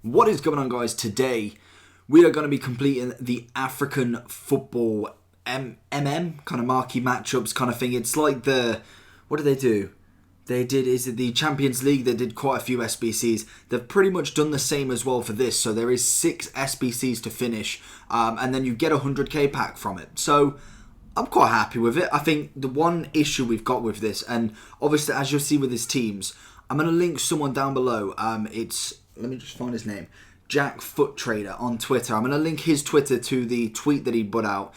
What is going on, guys? Today we are going to be completing the African football kind of marquee matchups kind of thing. It's like what did they do? Is it the Champions League? They did quite a few SBCs. They've pretty much done the same as well for this. So there is 6 SBCs to finish, and then you get a 100k pack from it. So I'm quite happy with it. I think the one issue we've got with this, and obviously as you'll see with his teams, I'm going to link someone down below. Let me just find his name. Jack Foot Trader on Twitter. I'm going to link his Twitter to the tweet that he put out,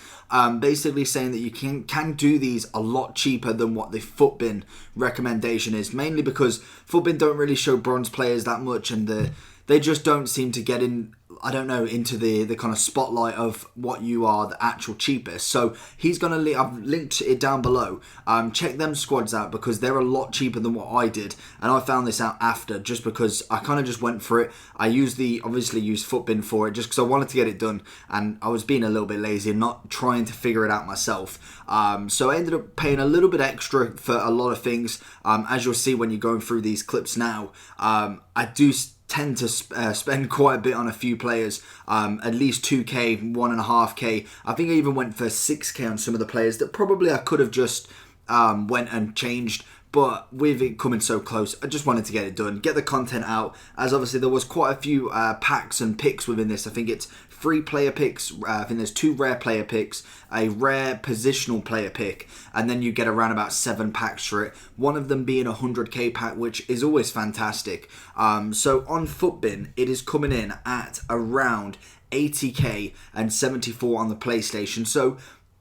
basically saying that you can do these a lot cheaper than what the Footbin recommendation is, mainly because Footbin don't really show bronze players that much, and they just don't seem to get in, I don't know, into the kind of spotlight of what you are the actual cheapest. So he's going to I've linked it down below. Check them squads out because they're a lot cheaper than what I did, and I found this out after, just because I kind of just went for it. I obviously used Footbin for it just because I wanted to get it done, and I was being a little bit lazy and not trying to figure it out myself. So I ended up paying a little bit extra for a lot of things. As you'll see when you're going through these clips now, I do tend to spend quite a bit on a few players, at least 2k, 1.5k. I think I even went for 6k on some of the players that probably I could have just went and changed, but with it coming so close, I just wanted to get it done, get the content out, as obviously there was quite a few packs and picks within this. I think it's 3 player picks, I think there's 2 rare player picks, a rare positional player pick, and then you get around about 7 packs for it, one of them being a 100k pack, which is always fantastic. So on Footbin, it is coming in at around 80k and 74 on the PlayStation, so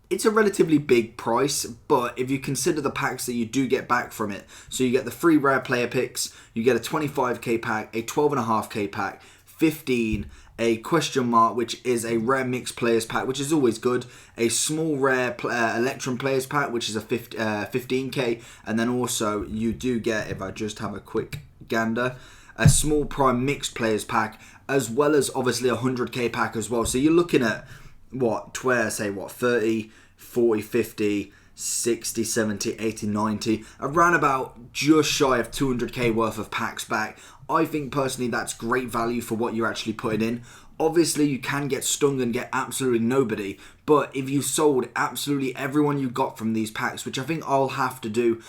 it's a relatively big price, but if you consider the packs that you do get back from it, so you get the 3 rare player picks, you get a 25k pack, a 12.5k pack, 15, a question mark, which is a rare mixed players pack, which is always good, a small rare Electrum players pack, which is a 15k, and then also you do get, if I just have a quick gander, a small prime mixed players pack, as well as obviously a 100k pack as well. So you're looking at 30, 40, 50, 60, 70, 80, 90, around about just shy of 200k worth of packs back. I think personally that's great value for what you're actually putting in. Obviously you can get stung and get absolutely nobody, but if you sold absolutely everyone you got from these packs, which I think I'll have to do,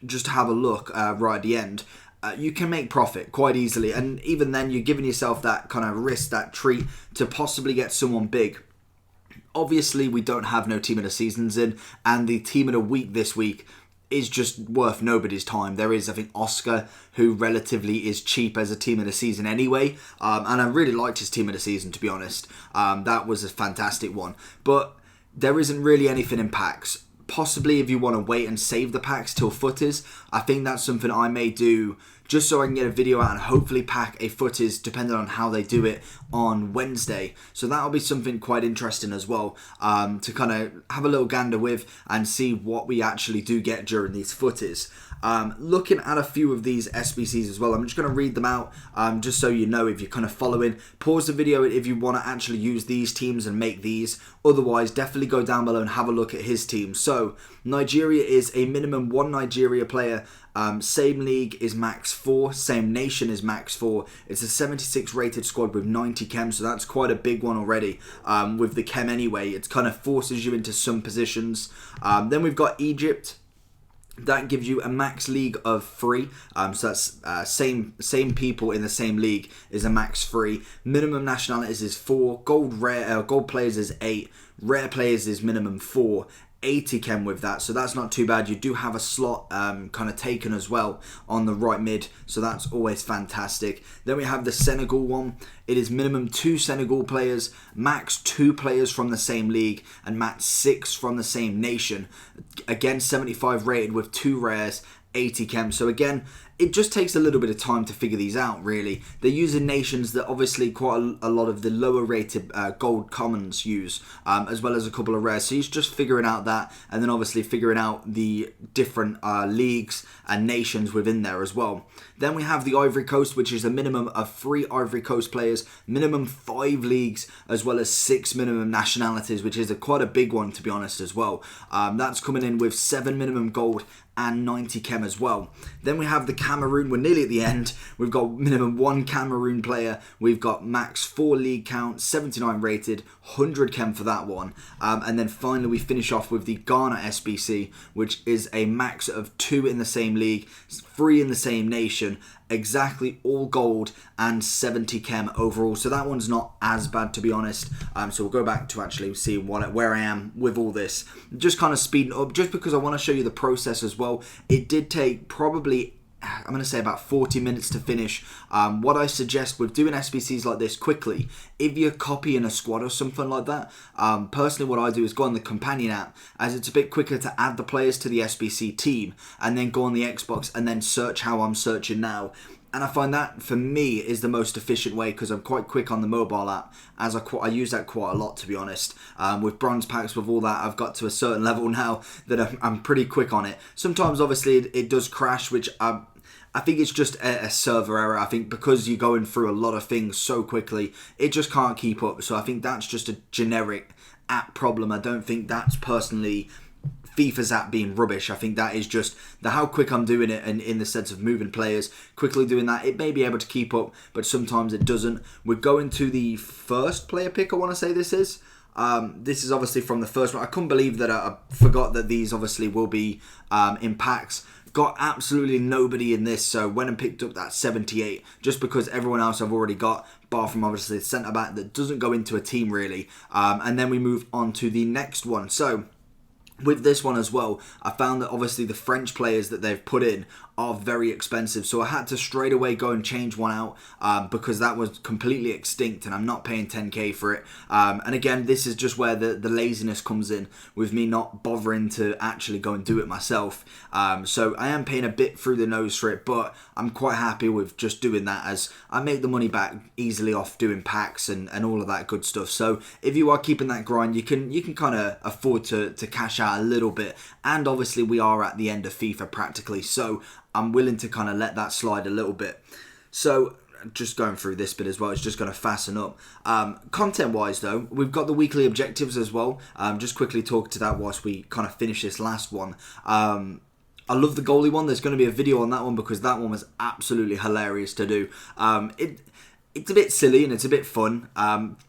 just to have a look right at the end, you can make profit quite easily, and even then you're giving yourself that kind of risk, that treat to possibly get someone big. Obviously we don't have no team of the seasons in, and the team of the week this week is just worth nobody's time. There is, I think, Oscar, who relatively is cheap as a team of the season anyway, and I really liked his team of the season, to be honest. That was a fantastic one, but there isn't really anything in packs. Possibly if you want to wait and save the packs till footers, I think that's something I may do just so I can get a video out and hopefully pack a footers, depending on how they do it, on Wednesday. So that'll be something quite interesting as well, to kind of have a little gander with and see what we actually do get during these footers. Looking at a few of these SBCs as well, I'm just going to read them out, just so you know if you're kind of following. Pause the video if you want to actually use these teams and make these. Otherwise, definitely go down below and have a look at his team. So, Nigeria is a minimum 1 Nigeria player. Same league is max 4, same nation is max 4. It's a 76 rated squad with 90 chem, so that's quite a big one already. With the chem anyway, it kind of forces you into some positions. Then we've got Egypt. That gives you a max league of 3, so that's same people in the same league is a max 3. Minimum nationalities is 4. Gold players is 8. Rare players is minimum 4. 80 chem with that, so that's not too bad. You do have a slot kind of taken as well on the right mid, so that's always fantastic. Then we have the Senegal one. It is minimum 2 Senegal players, max 2 players from the same league, and max 6 from the same nation. Again, 75 rated with 2 rares, 80 chem. So again, it just takes a little bit of time to figure these out, really. They're using nations that obviously quite a lot of the lower rated gold commons use, as well as a couple of rares. So he's just figuring out that, and then obviously figuring out the different leagues and nations within there as well. Then we have the Ivory Coast, which is a minimum of 3 Ivory Coast players, minimum 5 leagues, as well as 6 minimum nationalities, which is quite a big one, to be honest, as well. That's coming in with 7 minimum gold and 90 chem as well. Then we have the Cameroon. We're nearly at the end. We've got minimum 1 Cameroon player. We've got max 4 league count, 79 rated, 100 chem for that one. And then finally we finish off with the Ghana SBC, which is a max of 2 in the same league, 3 in the same nation, exactly all gold and 70 chem overall. So that one's not as bad, to be honest. So we'll go back to actually see where I am with all this. Just kind of speeding up, just because I want to show you the process as well. It did take probably, I'm going to say, about 40 minutes to finish. What I suggest with doing SBCs like this quickly, if you're copying a squad or something like that, personally what I do is go on the companion app, as it's a bit quicker to add the players to the SBC team, and then go on the Xbox and then search how I'm searching now. And I find that, for me, is the most efficient way, because I'm quite quick on the mobile app, as I use that quite a lot, to be honest. With bronze packs, with all that, I've got to a certain level now that I'm pretty quick on it. Sometimes, obviously, it does crash, which I think it's just a server error. I think because you're going through a lot of things so quickly, it just can't keep up. So I think that's just a generic app problem. I don't think that's personally FIFA's app being rubbish. I think that is just how quick I'm doing it, and in the sense of moving players, quickly doing that, it may be able to keep up, but sometimes it doesn't. We're going to the first player pick, I want to say this is. This is obviously from the first one. I couldn't believe that I forgot that these obviously will be in packs. Got absolutely nobody in this, so went and picked up that 78, just because everyone else I've already got, bar from obviously the centre-back that doesn't go into a team really. And then we move on to the next one. So with this one as well, I found that obviously the French players that they've put in are very expensive, so I had to straight away go and change one out because that was completely extinct and I'm not paying 10k for it. And again, this is just where the laziness comes in, with me not bothering to actually go and do it myself. So I am paying a bit through the nose for it, but I'm quite happy with just doing that, as I make the money back easily off doing packs and all of that good stuff. So if you are keeping that grind, you can kind of afford to cash out a little bit. And obviously we are at the end of FIFA practically, so I'm willing to kind of let that slide a little bit. So just going through this bit as well, it's just going to fasten up. Content wise though, we've got the weekly objectives as well. Just quickly talk to that whilst we kind of finish this last one. I love the goalie one. There's going to be a video on that one, because that one was absolutely hilarious to do. It's a bit silly and it's a bit fun.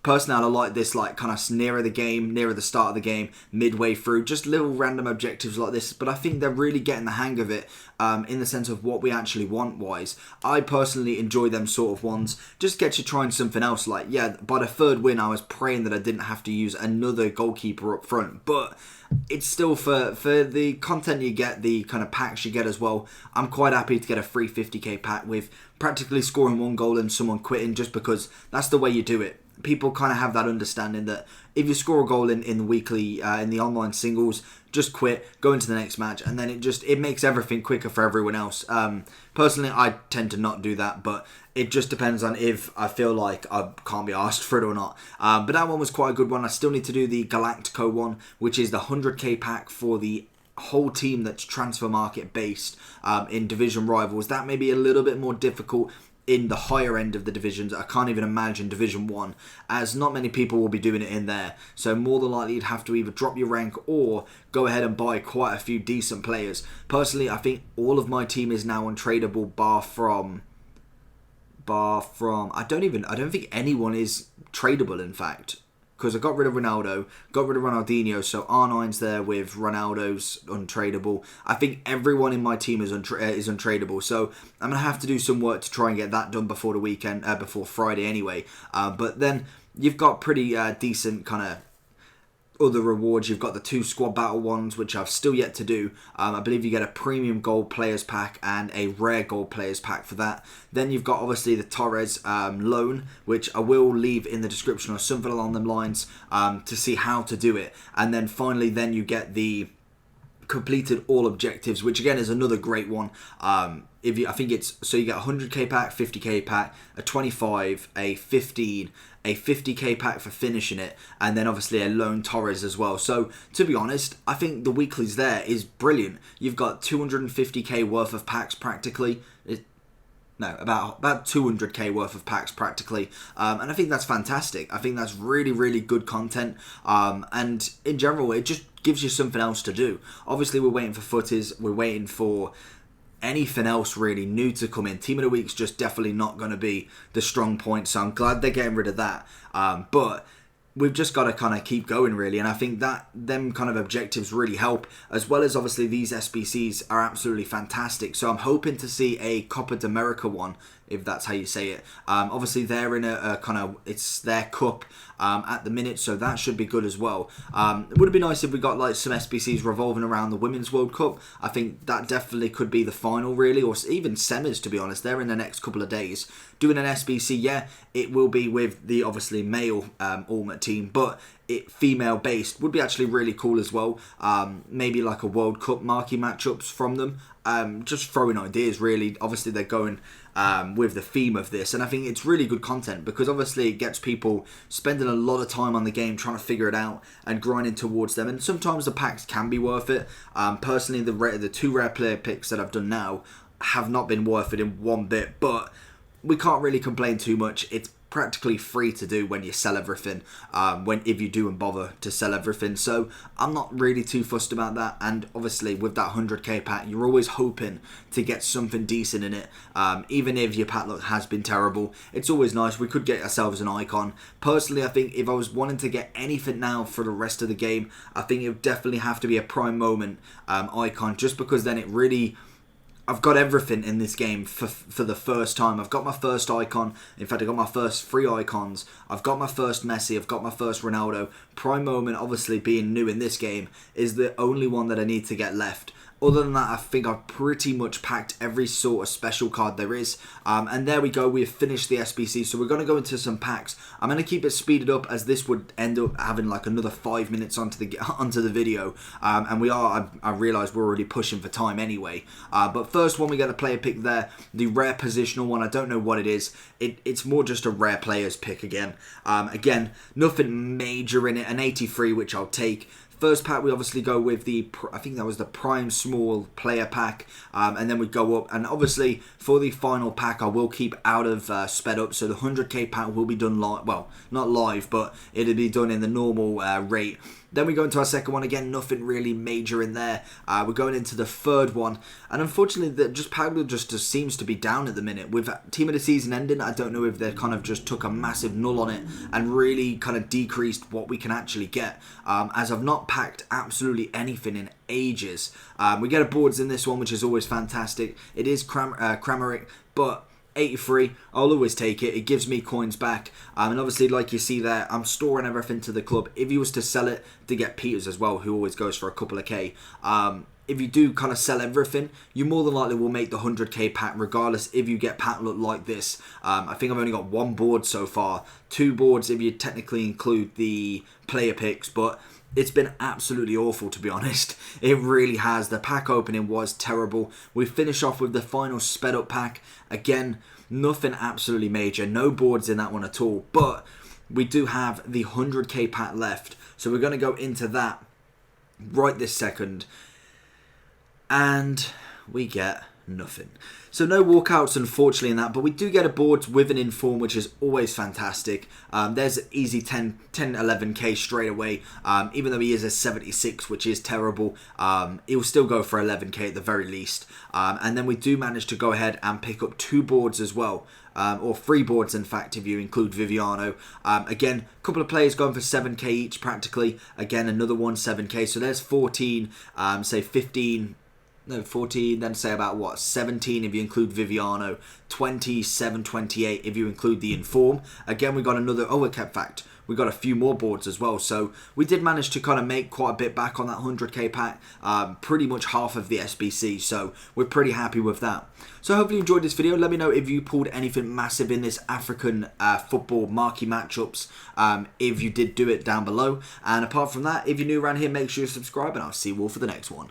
Personally, I like this, like kind of nearer the game, nearer the start of the game, midway through, just little random objectives like this. But I think they're really getting the hang of it in the sense of what we actually want wise. I personally enjoy them sort of ones. Just get you trying something else. Like, yeah, by the third win, I was praying that I didn't have to use another goalkeeper up front. But it's still, for the content you get, the kind of packs you get as well, I'm quite happy to get a free 50k pack with practically scoring 1 goal and someone quitting, just because that's the way you do it. People kind of have that understanding that if you score a goal in the weekly, in the online singles, just quit, go into the next match, and then it makes everything quicker for everyone else. Personally, I tend to not do that, but it just depends on if I feel like I can't be asked for it or not. But that one was quite a good one. I still need to do the Galactico one, which is the 100k pack for the whole team that's transfer market based in division rivals. That may be a little bit more difficult in the higher end of the divisions. I can't even imagine Division 1, as not many people will be doing it in there. So more than likely you'd have to either drop your rank or go ahead and buy quite a few decent players. Personally, I think all of my team is now untradeable bar from I don't think anyone is tradable, in fact. Because I got rid of Ronaldo, got rid of Ronaldinho, so R9's there with Ronaldo's untradeable. I think everyone in my team is untradeable, so I'm going to have to do some work to try and get that done before the weekend, before Friday anyway. But then you've got pretty decent kind of other rewards. You've got the 2 squad battle ones, which I've still yet to do. I believe you get a premium gold players pack and a rare gold players pack for that. Then you've got obviously the Torres loan, which I will leave in the description or something along them lines to see how to do it. And then finally, then you get the completed all objectives, which again is another great one. I think it's, so you get a 100k pack, 50k pack, a 25, a 15, a 50k pack for finishing it, and then obviously a lone Torres as well. So to be honest, I think the weeklies there is brilliant. You've got 250k worth of packs practically. About 200k worth of packs practically, and I think that's fantastic. I think that's really, really good content, and in general it just gives you something else to do. Obviously we're waiting for footies, we're waiting for anything else really new to come in. Team of the Week's just definitely not going to be the strong point, so I'm glad they're getting rid of that. But we've just got to kind of keep going really, and I think that them kind of objectives really help, as well as obviously these SBCs are absolutely fantastic. So I'm hoping to see a Copa de America one, if that's how you say it. Obviously they're in a kind of, it's their cup at the minute, so that should be good as well. It would be nice if we got like some SBCs revolving around the Women's World Cup. I think that definitely could be the final really, or even semis, to be honest. They're in the next couple of days. Doing an SBC, yeah, it will be with the obviously male Ultimate Team, but it female based would be actually really cool as well. Maybe like a World Cup marquee matchups from them. Just throwing ideas really. Obviously they're going with the theme of this, and I think it's really good content because obviously it gets people spending a lot of time on the game trying to figure it out and grinding towards them, and sometimes the packs can be worth it. Personally, the 2 rare player picks that I've done now have not been worth it in one bit, but we can't really complain too much. It's practically free to do when you sell everything, if you do and bother to sell everything, so I'm not really too fussed about that. And obviously with that 100k pack, you're always hoping to get something decent in it, even if your pack luck has been terrible. It's always nice. We could get ourselves an icon. Personally, I think if I was wanting to get anything now for the rest of the game, I think it would definitely have to be a prime moment icon, just because then it really, I've got everything in this game for the first time. I've got my first icon. In fact, I got my first 3 icons. I've got my first Messi. I've got my first Ronaldo. Prime moment, obviously being new in this game, is the only one that I need to get left. Other than that, I think I've pretty much packed every sort of special card there is. And there we go, we've finished the SBC. So we're going to go into some packs. I'm going to keep it speeded up, as this would end up having like another 5 minutes onto the video. And we are, I realise we're already pushing for time anyway. But first one, we get a player pick there. The rare positional one, I don't know what it is. It's more just a rare players pick again. Again, nothing major in it. An 83, which I'll take. First pack, we obviously go with the, I think that was the prime small player pack, and then we go up, and obviously for the final pack I will keep out of sped up, so the 100k pack will be done live, well, not live, but it'll be done in the normal rate. Then we go into our second one. Again, nothing really major in there. We're going into the third one, and unfortunately, Pablo just seems to be down at the minute. With Team of the Season ending, I don't know if they kind of just took a massive null on it and really kind of decreased what we can actually get, as I've not packed absolutely anything in ages. We get a boards in this one, which is always fantastic. It is Kramaric, but 83, I'll always take it. It gives me coins back, and obviously, like you see there, I'm storing everything to the club. If you was to sell it to get Peters as well, who always goes for a couple of K, if you do kind of sell everything, you more than likely will make the 100k pack regardless if you get pack look like this. I think I've only got 1 board so far, 2 boards if you technically include the player picks, but it's been absolutely awful, to be honest. It really has. The pack opening was terrible. We finish off with the final sped up pack. Again, nothing absolutely major. No boards in that one at all. But we do have the 100k pack left. So we're going to go into that right this second. And we get nothing. So no walkouts, unfortunately, in that, but we do get a board with an inform, which is always fantastic. There's an easy 11k straight away, even though he is a 76, which is terrible. He'll still go for 11k at the very least. And then we do manage to go ahead and pick up 2 boards as well. Or 3 boards, in fact, if you include Viviano. Again, a couple of players going for 7k each, practically. Again, another one 7k. So there's 14, say 15... No, 14, then say about, what, 17 if you include Viviano, 27, 28 if you include the Inform. Again, we got another, in fact, we got a few more boards as well. So we did manage to kind of make quite a bit back on that 100k pack, pretty much half of the SBC. So we're pretty happy with that. So hopefully you enjoyed this video. Let me know if you pulled anything massive in this African football marquee matchups, if you did do it down below. And apart from that, if you're new around here, make sure you subscribe, and I'll see you all for the next one.